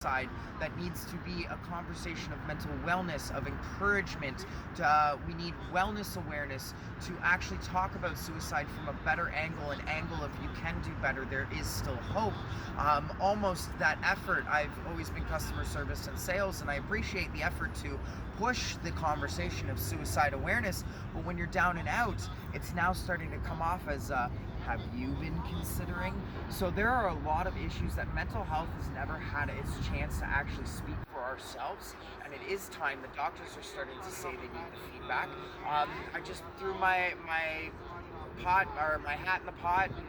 side that needs to be a conversation of mental wellness, of encouragement. We need wellness awareness to actually talk about suicide from a better angle, an angle of you can do better, there is still hope. Almost that effort. I've always been customer service and sales, and I appreciate the effort to push the conversation of suicide awareness. But when you're down and out, it's now starting to come off as have you been considering? So there are a lot of issues that mental health has never had its chance to actually speak for ourselves, and it is time. The doctors are starting to say they need the feedback. I just threw my pot or my hat in the pot and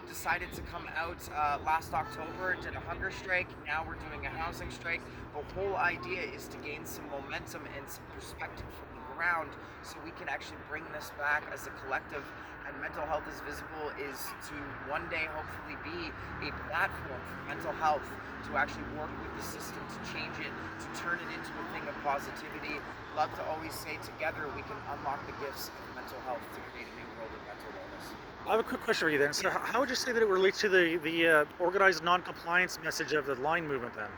decided to come out last October. Did a hunger strike. Now we're doing a housing strike. The whole idea is to gain some momentum and some perspective from the ground, so we can actually bring this back as a collective. And Mental Health is Visible is to one day hopefully be a platform for mental health, to actually work with the system to change it, to turn it into a thing of positivity. Love to always say together we can unlock the gifts of mental health to create a new world of mental wellness. I have a quick question for you then. So, how would you say that it relates to the organized non-compliance message of the line movement then?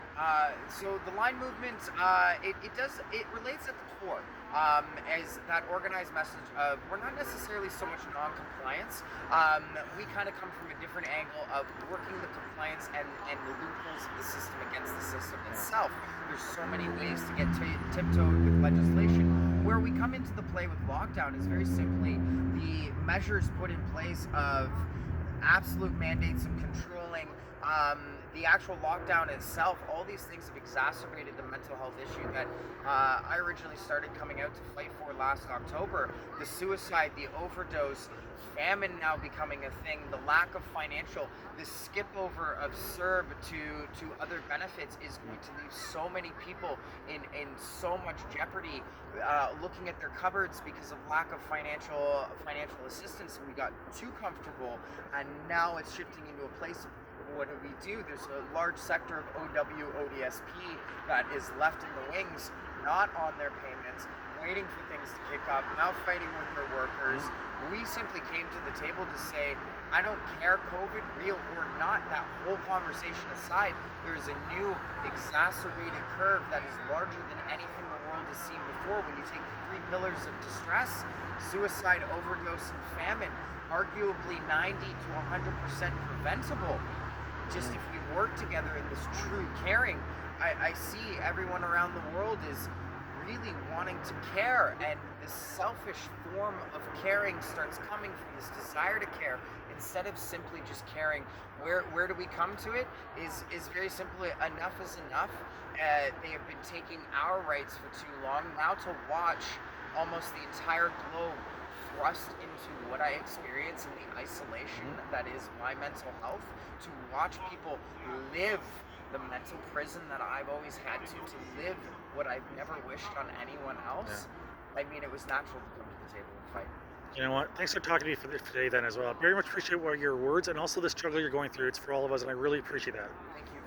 So the line movement, it relates at the core, as that organized message of we're not necessarily so much non-compliance. We kind of come from a different angle of working the compliance and the loopholes of the system against the system itself. There's so many ways to get tiptoed with legislation. Where we come into the play with lockdown is very simply the measures put in place of absolute mandates and controlling the actual lockdown itself. All these things have exacerbated the mental health issue that I originally started coming out to fight for last October. The suicide, the overdose, famine now becoming a thing, the lack of financial, the skip over of CERB to other benefits is going to leave so many people in so much jeopardy, looking at their cupboards because of lack of financial assistance. And we got too comfortable, and now it's shifting into a place of what do we do? There's a large sector of ODSP that is left in the wings, not on their payments, waiting for things to kick up, now fighting with their workers. We simply came to the table to say, I don't care, COVID, real or not, that whole conversation aside, there is a new exacerbated curve that is larger than anything the world has seen before. When you take the three pillars of distress, suicide, overdose, and famine, arguably 90 to 100% preventable. Just if we work together in this true caring, I see everyone around the world is really wanting to care, and this selfish form of caring starts coming from this desire to care instead of simply just caring. Where do we come to it? Is very simply enough is enough. They have been taking our rights for too long. Now to watch almost the entire globe thrust into what I experience in the isolation that is my mental health, to watch people live the mental prison that I've always had to live what I've never wished on anyone Yeah. else. I mean, it was natural to come to the table and fight. You know what? Thanks for talking to me for today then as well. Very much appreciate what your words and also the struggle you're going through. It's for all of us, and I really appreciate that. Thank you.